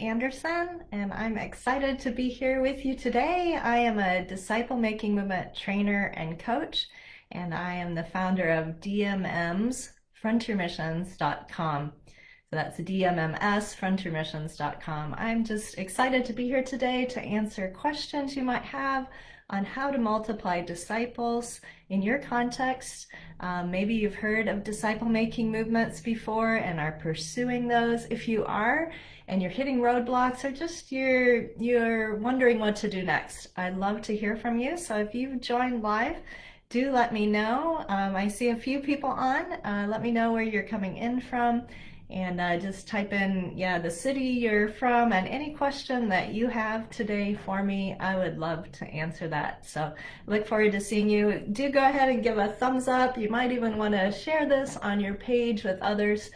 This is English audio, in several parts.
Anderson, and I'm excited to be here with you today. I am a disciple making movement trainer and coach, and I am the founder of DMM's frontiermissions.com. So that's DMMS frontiermissions.com. I'm just excited to be here today to answer questions you might have on how to multiply disciples in your context. Maybe you've heard of disciple making movements before and are pursuing those. If you are and you're hitting roadblocks, or just you're wondering what to do next, I'd love to hear from you. So if you've joined live, do let me know. I see a few people on. Let me know where you're coming in from. And just type in, the city you're from and any question that you have today for me. I would love to answer that. So look forward to seeing you. Do go ahead and give a thumbs up. You might even want to share this on your page with others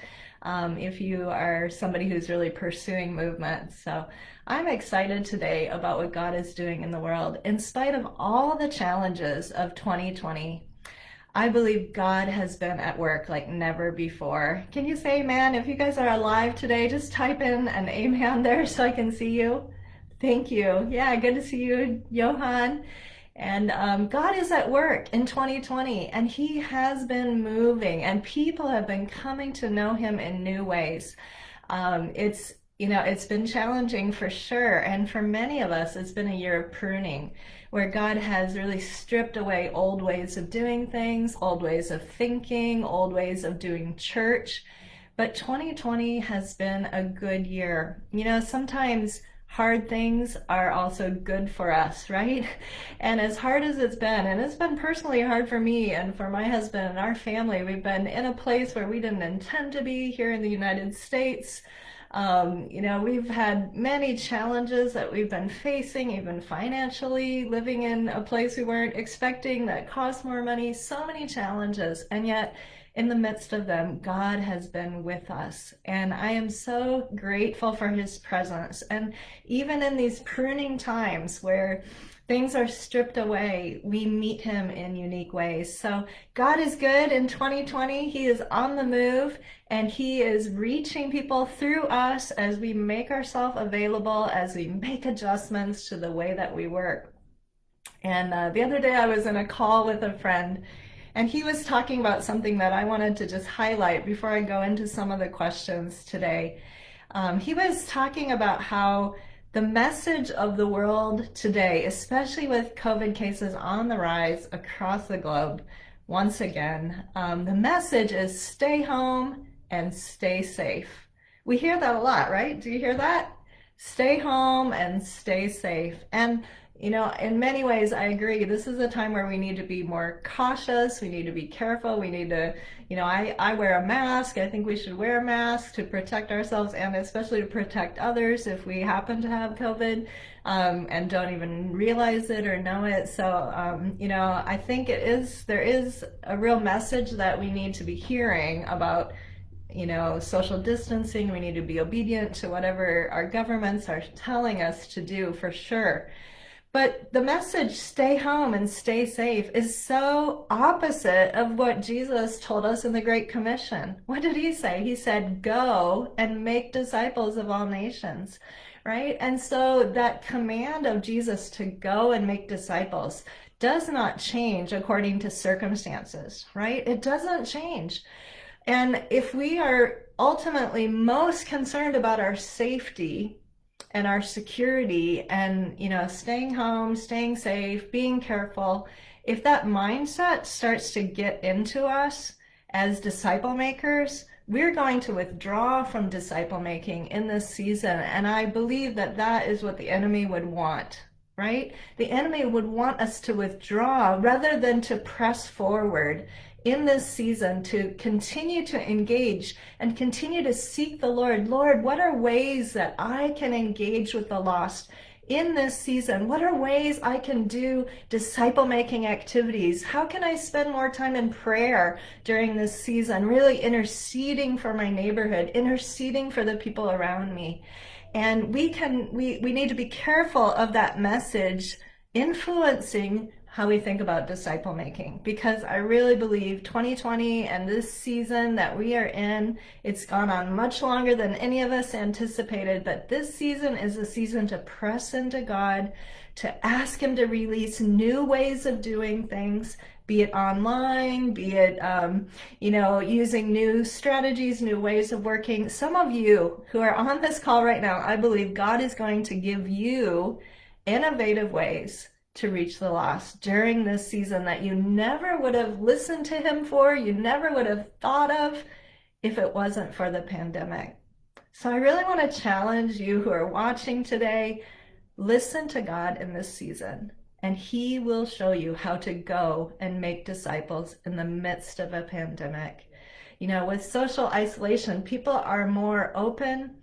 if you are somebody who's really pursuing movement. So I'm excited today about what God is doing in the world. In spite of all the challenges of 2020, I believe God has been at work like never before. Can you say amen? If you guys are alive today, just type in an amen there so I can see you. Thank you. Yeah, good to see you, Johan. And God is at work in 2020, and he has been moving, and people have been coming to know him in new ways. It's been challenging for sure, and for many of us, it's been a year of pruning, where God has really stripped away old ways of doing things, old ways of thinking, old ways of doing church. But 2020 has been a good year. Sometimes hard things are also good for us, right? And as hard as it's been, and it's been personally hard for me and for my husband and our family, we've been in a place where we didn't intend to be here in the United States. We've had many challenges that we've been facing, even financially, living in a place we weren't expecting that cost more money, so many challenges. And yet, in the midst of them, God has been with us. And I am so grateful for his presence. And even in these pruning times where things are stripped away, we meet him in unique ways. So God is good in 2020. He is on the move, and he is reaching people through us as we make ourselves available, as we make adjustments to the way that we work. And the other day I was in a call with a friend, and he was talking about something that I wanted to just highlight before I go into some of the questions today. He was talking about how the message of the world today, especially with COVID cases on the rise across the globe, once again, the message is stay home and stay safe. We hear that a lot, right? Do you hear that? Stay home and stay safe. And in many ways, I agree. This is a time where we need to be more cautious. We need to be careful. We need to, I wear a mask. I think we should wear a mask to protect ourselves and especially to protect others if we happen to have COVID and don't even realize it or know it. So, I think there is a real message that we need to be hearing about social distancing. We need to be obedient to whatever our governments are telling us to do, for sure. But the message, stay home and stay safe, is so opposite of what Jesus told us in the Great Commission. What did he say? He said, go and make disciples of all nations, right? And so that command of Jesus to go and make disciples does not change according to circumstances, right? It doesn't change. And if we are ultimately most concerned about our safety and our security and, staying home, staying safe, being careful, if that mindset starts to get into us as disciple makers, we're going to withdraw from disciple making in this season. And I believe that that is what the enemy would want, right? The enemy would want us to withdraw rather than to press forward in this season, to continue to engage and continue to seek the Lord. Lord, what are ways that I can engage with the lost in this season? What are ways I can do disciple-making activities? How can I spend more time in prayer during this season, really interceding for my neighborhood, interceding for the people around me? And we need to be careful of that message influencing how we think about disciple making, because I really believe 2020 and this season that we are in, it's gone on much longer than any of us anticipated, but this season is a season to press into God, to ask him to release new ways of doing things, be it online, be it using new strategies, new ways of working. Some of you who are on this call right now, I believe God is going to give you innovative ways to reach the lost during this season that you never would have listened to him for, you never would have thought of if it wasn't for the pandemic. So I really want to challenge you who are watching today, listen to God in this season, and he will show you how to go and make disciples in the midst of a pandemic. With social isolation, people are more open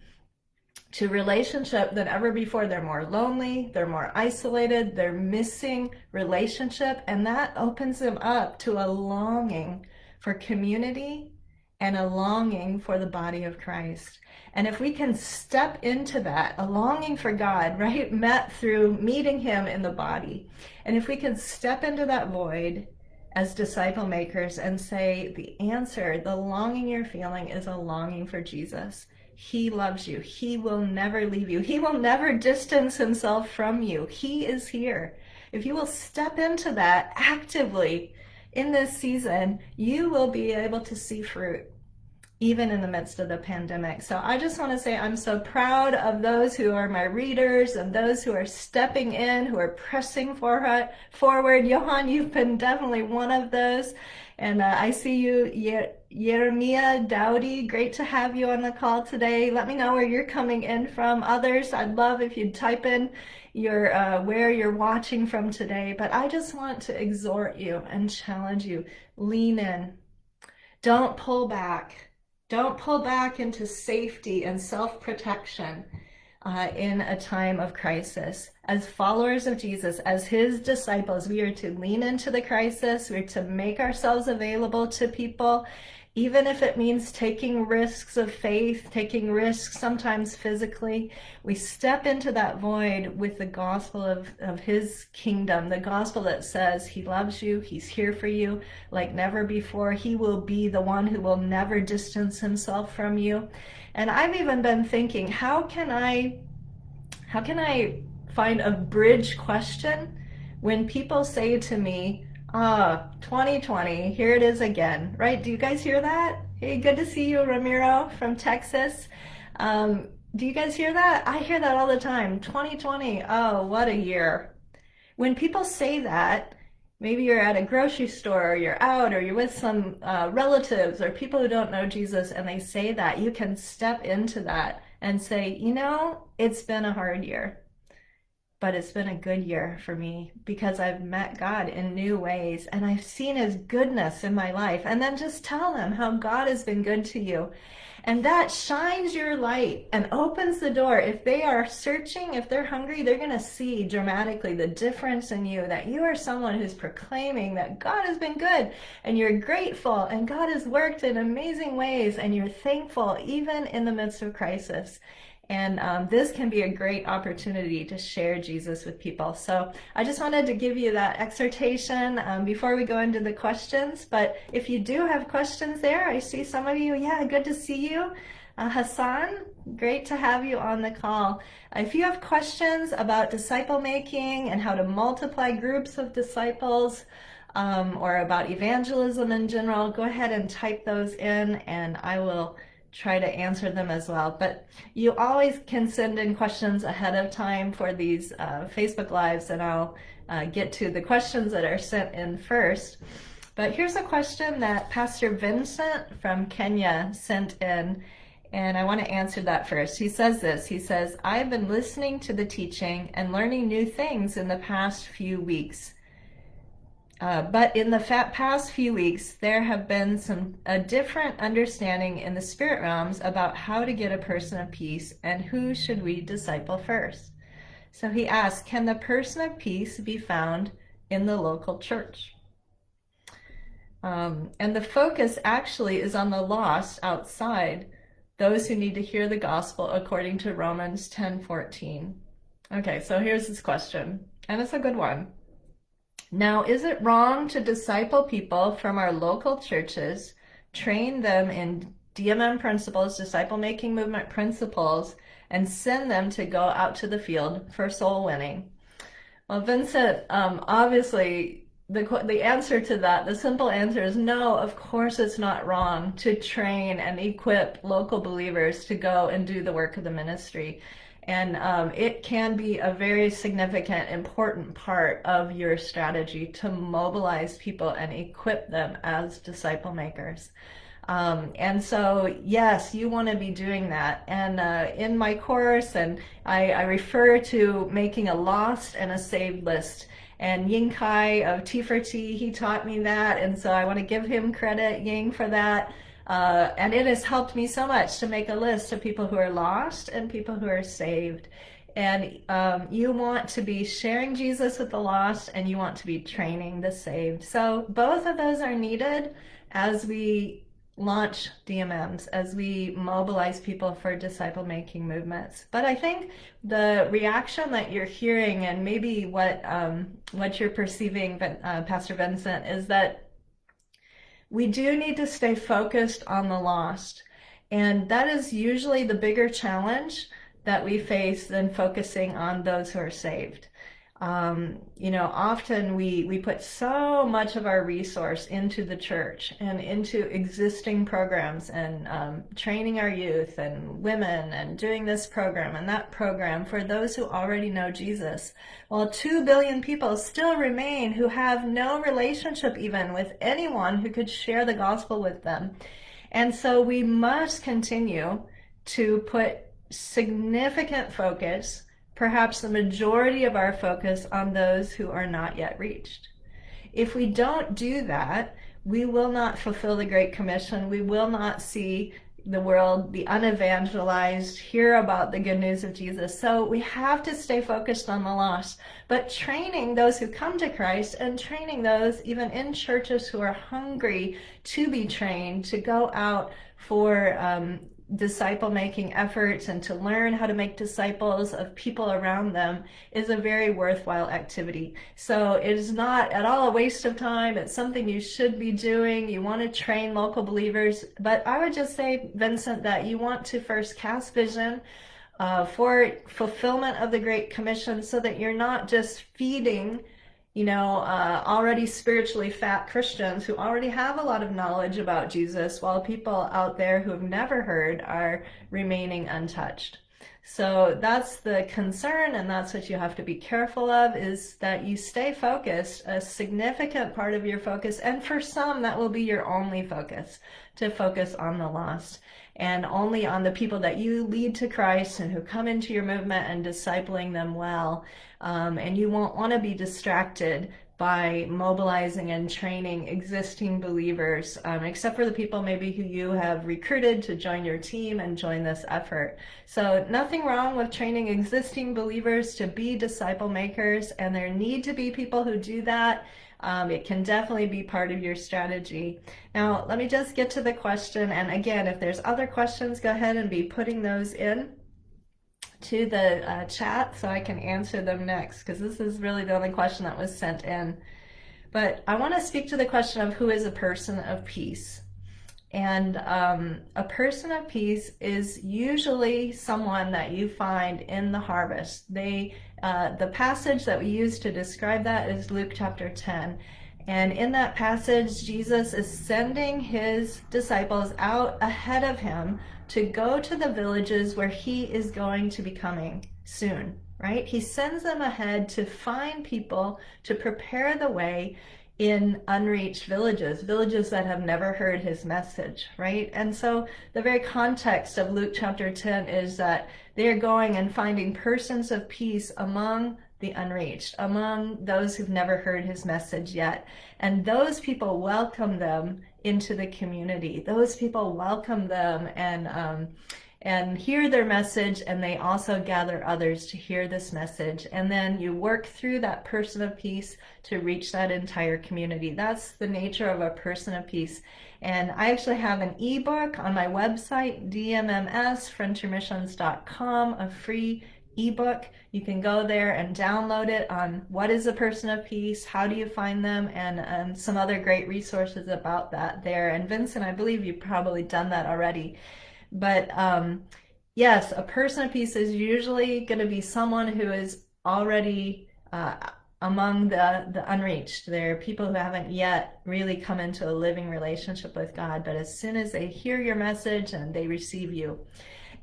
to relationship than ever before. They're more lonely, they're more isolated, they're missing relationship, and that opens them up to a longing for community and a longing for the body of Christ. And if we can step into that, a longing for God, right, met through meeting him in the body, and if we can step into that void as disciple makers and say, the answer, the longing you're feeling is a longing for Jesus. He loves you. He will never leave you. He will never distance himself from you. He is here. If you will step into that actively in this season, you will be able to see fruit, even in the midst of the pandemic. So I just want to say I'm so proud of those who are my readers and those who are stepping in, who are pressing forward. Johan, you've been definitely one of those. And I see you, Jeremiah Dowdy. Great to have you on the call today. Let me know where you're coming in from. Others, I'd love if you'd type in your where you're watching from today. But I just want to exhort you and challenge you. Lean in. Don't pull back. Don't pull back into safety and self-protection in a time of crisis. As followers of Jesus, as his disciples, we are to lean into the crisis. We're to make ourselves available to people, even if it means taking risks of faith, taking risks sometimes physically. We step into that void with the gospel of his kingdom, the gospel that says he loves you, he's here for you like never before. He will be the one who will never distance himself from you. And I've even been thinking, how can I find a bridge question when people say to me, 2020, here it is again, right? Do you guys hear that? Hey, good to see you, Ramiro from Texas. Do you guys hear that? I hear that all the time. 2020, oh, what a year. When people say that, maybe you're at a grocery store, or you're out, or you're with some relatives or people who don't know Jesus, and they say that, you can step into that and say, it's been a hard year, but it's been a good year for me because I've met God in new ways and I've seen his goodness in my life. And then just tell them how God has been good to you. And that shines your light and opens the door. If they are searching, if they're hungry, they're going to see dramatically the difference in you, that you are someone who's proclaiming that God has been good and you're grateful and God has worked in amazing ways and you're thankful even in the midst of crisis. And this can be a great opportunity to share Jesus with people. So I just wanted to give you that exhortation before we go into the questions. But if you do have questions there, I see some of you. Yeah, good to see you. Hassan, great to have you on the call. If you have questions about disciple making and how to multiply groups of disciples, or about evangelism in general, go ahead and type those in and I will try to answer them as well. But you always can send in questions ahead of time for these Facebook Lives, and I'll get to the questions that are sent in first. But here's a question that Pastor Vincent from Kenya sent in, and I want to answer that first. He says this, he says, I've been listening to the teaching and learning new things in the past few weeks. But in the past few weeks, there have been a different understanding in the spirit realms about how to get a person of peace and who should we disciple first. So he asks, can the person of peace be found in the local church? And the focus actually is on the lost outside, those who need to hear the gospel according to Romans 10:14. Okay, so here's this question, and it's a good one. Now, is it wrong to disciple people from our local churches, train them in DMM principles, disciple making movement principles, and send them to go out to the field for soul winning? Well, Vincent, obviously, the answer to that, the simple answer is no, of course it's not wrong to train and equip local believers to go and do the work of the ministry. And it can be a very significant, important part of your strategy to mobilize people and equip them as disciple makers. And so, yes, you want to be doing that. And in my course, and I refer to making a lost and a saved list. And Ying Kai of T4T, he taught me that. And so I want to give him credit, Ying, for that. And it has helped me so much to make a list of people who are lost and people who are saved. And you want to be sharing Jesus with the lost, and you want to be training the saved. So both of those are needed as we launch DMMs, as we mobilize people for disciple making movements. But I think the reaction that you're hearing, and maybe what you're perceiving, Pastor Vincent, is that we do need to stay focused on the lost. And that is usually the bigger challenge that we face than focusing on those who are saved. Often we put so much of our resource into the church and into existing programs and training our youth and women and doing this program and that program for those who already know Jesus. While 2 billion people still remain who have no relationship even with anyone who could share the gospel with them. And so we must continue to put significant focus, perhaps the majority of our focus, on those who are not yet reached. If we don't do that, we will not fulfill the Great Commission. We will not see the world, the unevangelized, hear about the good news of Jesus. So we have to stay focused on the lost, but training those who come to Christ and training those even in churches who are hungry to be trained, to go out for disciple making efforts and to learn how to make disciples of people around them is a very worthwhile activity. So it is not at all a waste of time. It's something you should be doing. You want to train local believers, but I would just say, Vincent, that you want to first cast vision for fulfillment of the Great Commission, so that you're not just feeding already spiritually fat Christians who already have a lot of knowledge about Jesus, while people out there who have never heard are remaining untouched. So that's the concern, and that's what you have to be careful of, is that you stay focused, a significant part of your focus, and for some that will be your only focus, to focus on the lost and only on the people that you lead to Christ and who come into your movement and discipling them well. And you won't want to be distracted by mobilizing and training existing believers, except for the people maybe who you have recruited to join your team and join this effort. So nothing wrong with training existing believers to be disciple makers, and there need to be people who do that. It can definitely be part of your strategy. Now, let me just get to the question. And again, if there's other questions, go ahead and be putting those in to the chat so I can answer them next, because this is really the only question that was sent in. But I want to speak to the question of who is a person of peace. And a person of peace is usually someone that you find in the harvest. The passage that we use to describe that is Luke chapter 10. And in that passage, Jesus is sending his disciples out ahead of him to go to the villages where he is going to be coming soon, right? He sends them ahead to find people to prepare the way in unreached villages that have never heard his message, right? And so the very context of Luke chapter 10 is that they are going and finding persons of peace among the unreached, among those who've never heard his message yet. And those people welcome them into the community. Those people welcome them and hear their message, and they also gather others to hear this message. And then you work through that person of peace to reach that entire community. That's the nature of a person of peace. And I actually have an ebook on my website, dmms.frontiermissions.com, a free ebook. You can go there and download it on what is a person of peace, how do you find them, and some other great resources about that there. And Vincent, I believe you've probably done that already. But yes, a person of peace is usually going to be someone who is already among the unreached. They're people who haven't yet really come into a living relationship with God, but as soon as they hear your message and they receive you.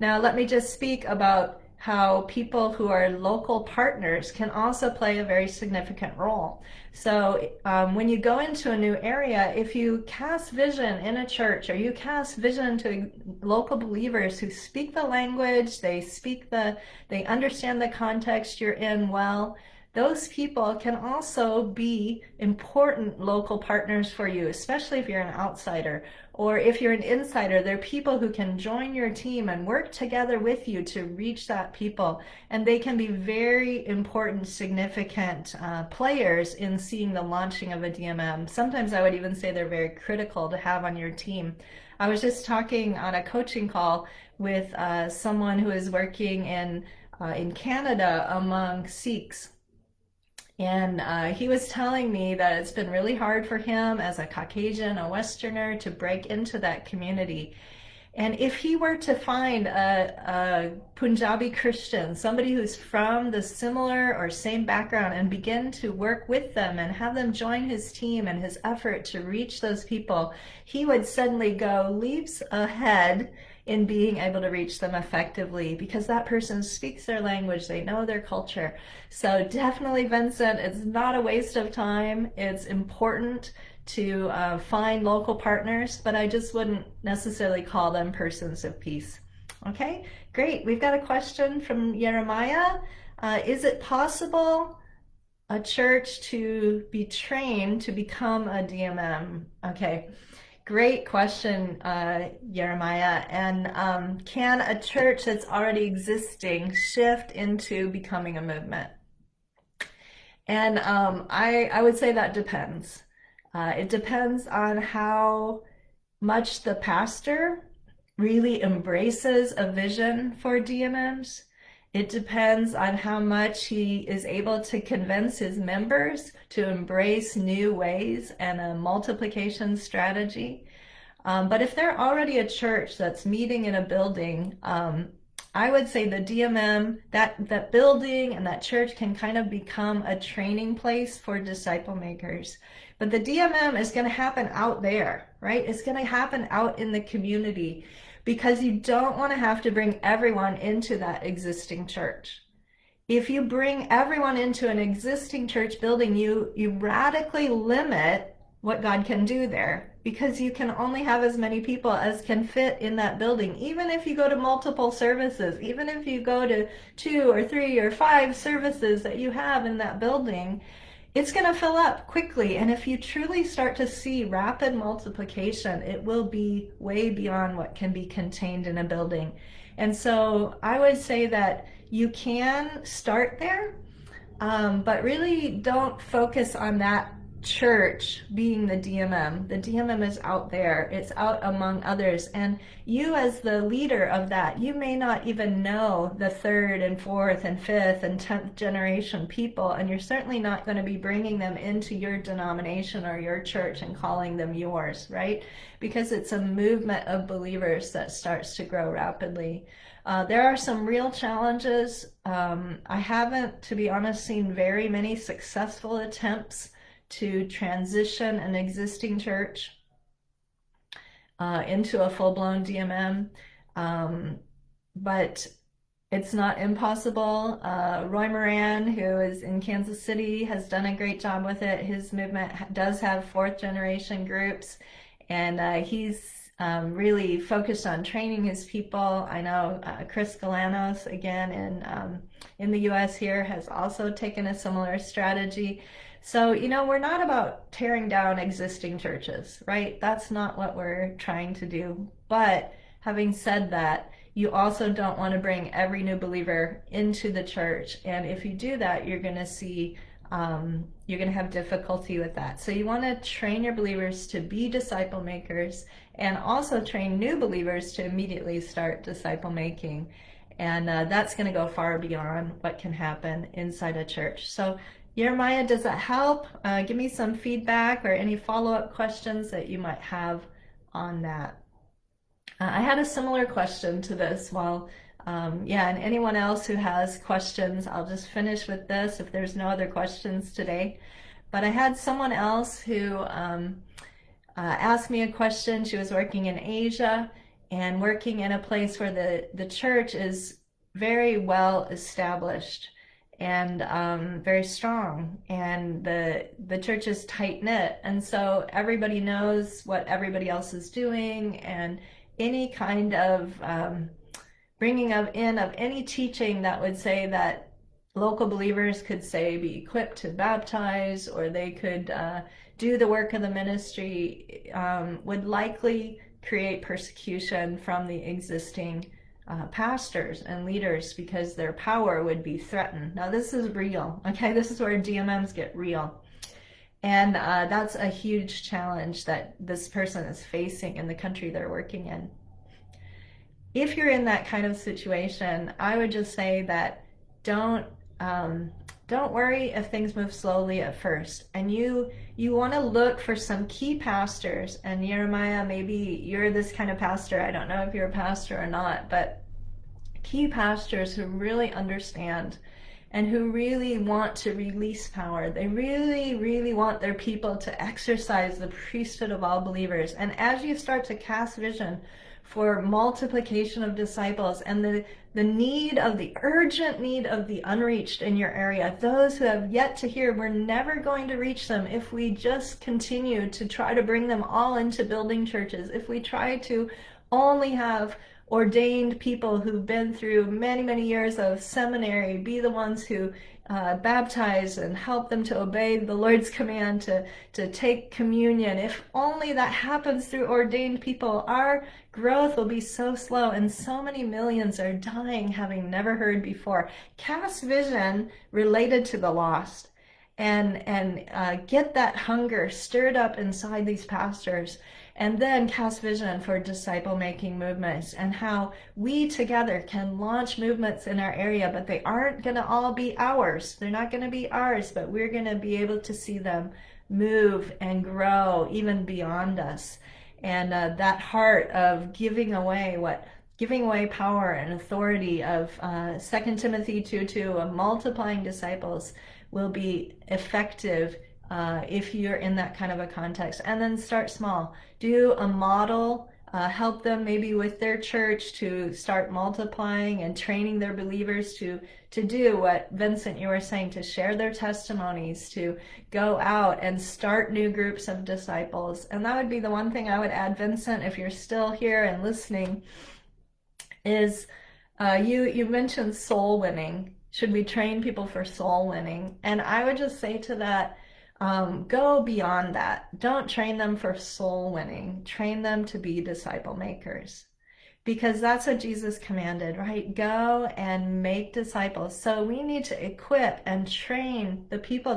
Now, let me just speak about how people who are local partners can also play a very significant role. So when you go into a new area, if you cast vision in a church, or you cast vision to local believers who speak the language, they understand the context you're in well, those people can also be important local partners for you, especially if you're an outsider. Or if you're an insider, they're people who can join your team and work together with you to reach that people. And they can be very important, significant players in seeing the launching of a DMM. Sometimes I would even say they're very critical to have on your team. I was just talking on a coaching call with someone who is working in Canada among Sikhs. And he was telling me that it's been really hard for him as a Caucasian, a Westerner, to break into that community. And if he were to find a Punjabi Christian, somebody who's from the similar or same background, and begin to work with them and have them join his team and his effort to reach those people, he would suddenly go leaps ahead in being able to reach them effectively, because that person speaks their language, they know their culture. So definitely, Vincent, it's not a waste of time. It's important to find local partners, but I just wouldn't necessarily call them persons of peace. Okay, great. We've got a question from Jeremiah. Is it possible a church to be trained to become a DMM? Okay, great question, Jeremiah. And can a church that's already existing shift into becoming a movement? And I would say that depends. It depends on how much the pastor really embraces a vision for DMMs. It depends on how much he is able to convince his members to embrace new ways and a multiplication strategy. But if they're already a church that's meeting in a building, I would say the DMM, that building and that church can kind of become a training place for disciple makers. But the DMM is going to happen out there, right? It's going to happen out in the community, because you don't want to have to bring everyone into that existing church. If you bring everyone into an existing church building, you radically limit what God can do there, because you can only have as many people as can fit in that building. Even if you go to multiple services, even if you go to 2 or 3 or 5 services that you have in that building, it's going to fill up quickly. And if you truly start to see rapid multiplication, it will be way beyond what can be contained in a building. And so I would say that you can start there, but really don't focus on that church being the DMM. The DMM is out there. It's out among others. And you, as the leader of that, you may not even know the 3rd and 4th and 5th and 10th generation people, and you're certainly not going to be bringing them into your denomination or your church and calling them yours, right? Because it's a movement of believers that starts to grow rapidly. There are some real challenges. I haven't, to be honest, seen very many successful attempts to transition an existing church into a full-blown DMM, but it's not impossible. Roy Moran, who is in Kansas City, has done a great job with it. His movement does have 4th generation groups, and he's really focused on training his people. I know Chris Galanos, again in the US here, has also taken a similar strategy. So, we're not about tearing down existing churches, right? That's not what we're trying to do. But having said that, you also don't want to bring every new believer into the church. And if you do that, you're going to see, you're going to have difficulty with that. So you want to train your believers to be disciple makers, and also train new believers to immediately start disciple making. And that's going to go far beyond what can happen inside a church. So, Jeremiah, does that help? Give me some feedback or any follow-up questions that you might have on that. I had a similar question to this. Yeah, and anyone else who has questions, I'll just finish with this if there's no other questions today. But I had someone else who asked me a question. She was working in Asia and working in a place where the church is very well established and very strong, and the church is tight knit, and so everybody knows what everybody else is doing, and any kind of bringing of any teaching that would say that local believers could, say, be equipped to baptize, or they could do the work of the ministry, would likely create persecution from the existing pastors and leaders, because their power would be threatened. Now, this is real, okay? This is where DMMs get real. And that's a huge challenge that this person is facing in the country they're working in. If you're in that kind of situation, I would just say that don't worry if things move slowly at first. And you want to look for some key pastors. And Jeremiah, maybe you're this kind of pastor. I don't know if you're a pastor or not, but key pastors who really understand and who really want to release power. They really, really want their people to exercise the priesthood of all believers. And as you start to cast vision for multiplication of disciples and the urgent need of the unreached in your area, those who have yet to hear, we're never going to reach them if we just continue to try to bring them all into building churches, if we try to only have ordained people who've been through many, many years of seminary be the ones who baptize and help them to obey the Lord's command to take communion. If only that happens through ordained people, our growth will be so slow, and so many millions are dying having never heard before. Cast vision related to the lost, and get that hunger stirred up inside these pastors. And then cast vision for disciple-making movements and how we together can launch movements in our area, but they aren't going to all be ours. They're not going to be ours, but we're going to be able to see them move and grow even beyond us. And that heart of giving away power and authority of 2 Timothy 2:2, of multiplying disciples, will be effective if you're in that kind of a context. And then start small. Do a model, help them maybe with their church to start multiplying and training their believers to do what Vincent, you were saying, to share their testimonies, to go out and start new groups of disciples. And that would be the one thing I would add, Vincent, if you're still here and listening, is you mentioned soul winning. Should we train people for soul winning? And I would just say to that, go beyond that. Don't train them for soul winning. Train them to be disciple makers, because that's what Jesus commanded, right? Go and make disciples. So we need to equip and train the people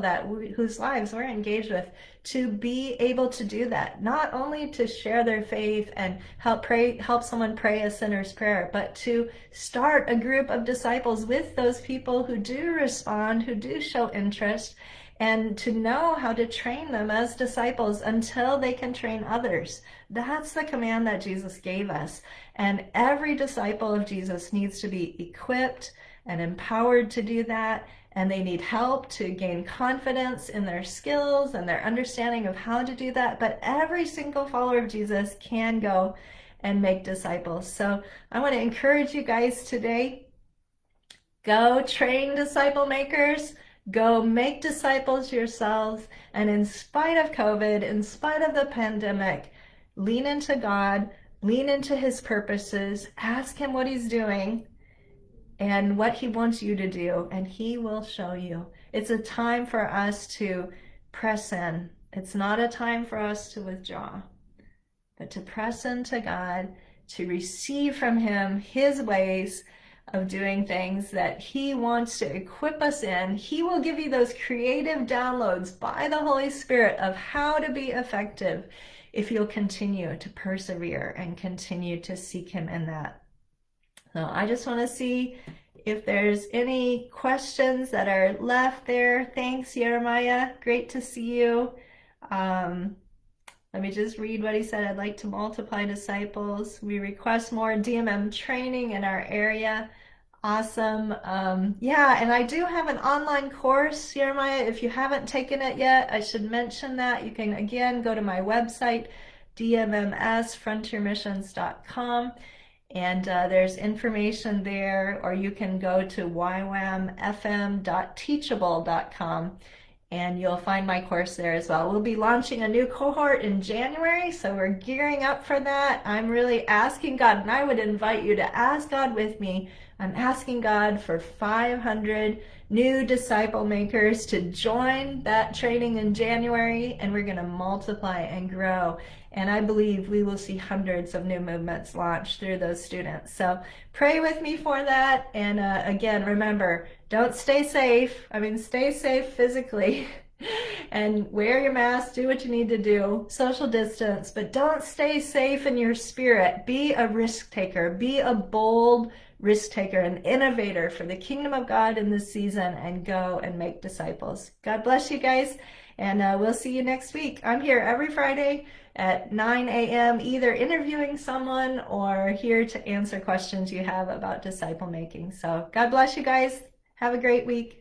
whose lives we're engaged with to be able to do that. Not only to share their faith and help someone pray a sinner's prayer, but to start a group of disciples with those people who do respond, who do show interest, and to know how to train them as disciples until they can train others. That's the command that Jesus gave us. And every disciple of Jesus needs to be equipped and empowered to do that. And they need help to gain confidence in their skills and their understanding of how to do that. But every single follower of Jesus can go and make disciples. So I want to encourage you guys today, go train disciple makers. Go make disciples yourselves, and in spite of COVID, in spite of the pandemic, lean into God, lean into his purposes, ask him what he's doing and what he wants you to do, and he will show you. It's a time for us to press in. It's not a time for us to withdraw, but to press into God, to receive from him his ways of doing things that he wants to equip us in. He will give you those creative downloads by the Holy Spirit of how to be effective if you'll continue to persevere and continue to seek him in that. So I just want to see if there's any questions that are left there. Thanks, Jeremiah. Great to see you. Um, Let me just read what he said. I'd like to multiply disciples. We request more DMM training in our area. Awesome. Yeah, and I do have an online course, Jeremiah. If you haven't taken it yet, I should mention that. You can again go to my website, dmmsfrontiermissions.com, and there's information there, or you can go to ywamfm.teachable.com and you'll find my course there as well. We'll be launching a new cohort in January, so we're gearing up for that. I'm really asking God, and I would invite you to ask God with me. I'm asking God for 500 new disciple makers to join that training in January, and we're going to multiply and grow. And I believe we will see hundreds of new movements launched through those students. So pray with me for that. And again, remember, don't stay safe. I mean, stay safe physically and wear your mask, do what you need to do, social distance, but don't stay safe in your spirit. Be a risk taker. Be a bold risk taker, an innovator for the kingdom of God in this season, and go and make disciples. God bless you guys, and we'll see you next week. I'm here every Friday at 9 a.m. either interviewing someone or here to answer questions you have about disciple making. So God bless you guys. Have a great week.